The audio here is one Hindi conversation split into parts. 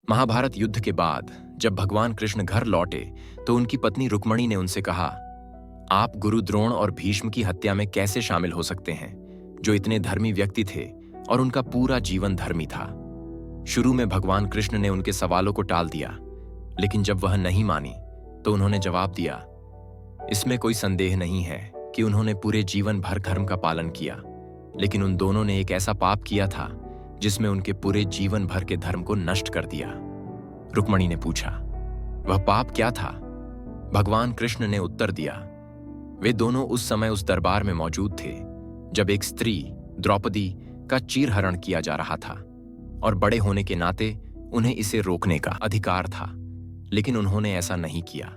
महाभारत युद्ध के बाद जब भगवान कृष्ण घर लौटे तो उनकी पत्नी रुक्मणी ने उनसे कहा, आप गुरु द्रोण और भीष्म की हत्या में कैसे शामिल हो सकते हैं, जो इतने धर्मी व्यक्ति थे और उनका पूरा जीवन धर्मी था। शुरू में भगवान कृष्ण ने उनके सवालों को टाल दिया, लेकिन जब वह नहीं मानी तो उन्होंने जवाब दिया, इसमें कोई संदेह नहीं है कि उन्होंने पूरे जीवन भर धर्म का पालन किया, लेकिन उन दोनों ने एक ऐसा पाप किया था जिसमें उनके पूरे जीवन भर के धर्म को नष्ट कर दिया। रुक्मणी ने पूछा, वह पाप क्या था? भगवान कृष्ण ने उत्तर दिया, वे दोनों उस समय उस दरबार में मौजूद थे जब एक स्त्री द्रौपदी का चीरहरण किया जा रहा था और बड़े होने के नाते उन्हें इसे रोकने का अधिकार था, लेकिन उन्होंने ऐसा नहीं किया।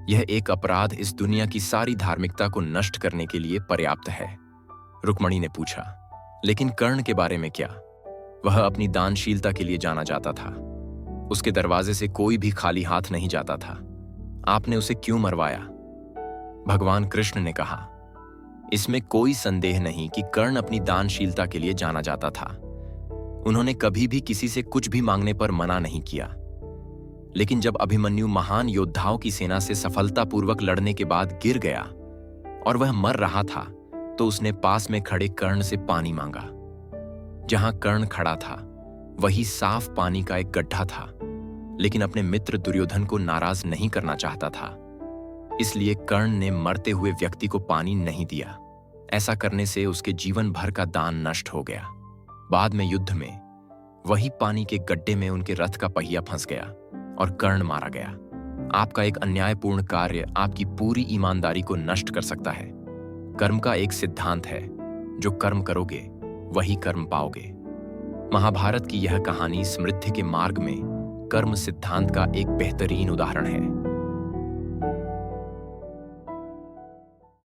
यह एक अपराध इस दुनिया की सारी धार्मिकता को नष्ट करने के लिए पर्याप्त है। रुक्मणी ने पूछा, लेकिन कर्ण के बारे में क्या? वह अपनी दानशीलता के लिए जाना जाता था। उसके दरवाजे से कोई भी खाली हाथ नहीं जाता था। आपने उसे क्यों मरवाया? भगवान कृष्ण ने कहा, इसमें कोई संदेह नहीं कि कर्ण अपनी दानशीलता के लिए जाना जाता था। उन्होंने कभी भी किसी से कुछ भी मांगने पर मना नहीं किया। लेकिन जब अभिमन्यु महान योद्धाओं की सेना से सफलतापूर्वक लड़ने के बाद गिर गया और वह मर रहा था, तो उसने पास में खड़े कर्ण से पानी मांगा। जहां कर्ण खड़ा था वही साफ पानी का एक गड्ढा था, लेकिन अपने मित्र दुर्योधन को नाराज नहीं करना चाहता था, इसलिए कर्ण ने मरते हुए व्यक्ति को पानी नहीं दिया। ऐसा करने से उसके जीवन भर का दान नष्ट हो गया। बाद में युद्ध में वही पानी के गड्ढे में उनके रथ का पहिया फंस गया और कर्ण मारा गया। आपका एक अन्यायपूर्ण कार्य आपकी पूरी ईमानदारी को नष्ट कर सकता है। कर्म का एक सिद्धांत है, जो कर्म करोगे वही कर्म पाओगे। महाभारत की यह कहानी समृद्धि के मार्ग में कर्म सिद्धांत का एक बेहतरीन उदाहरण है।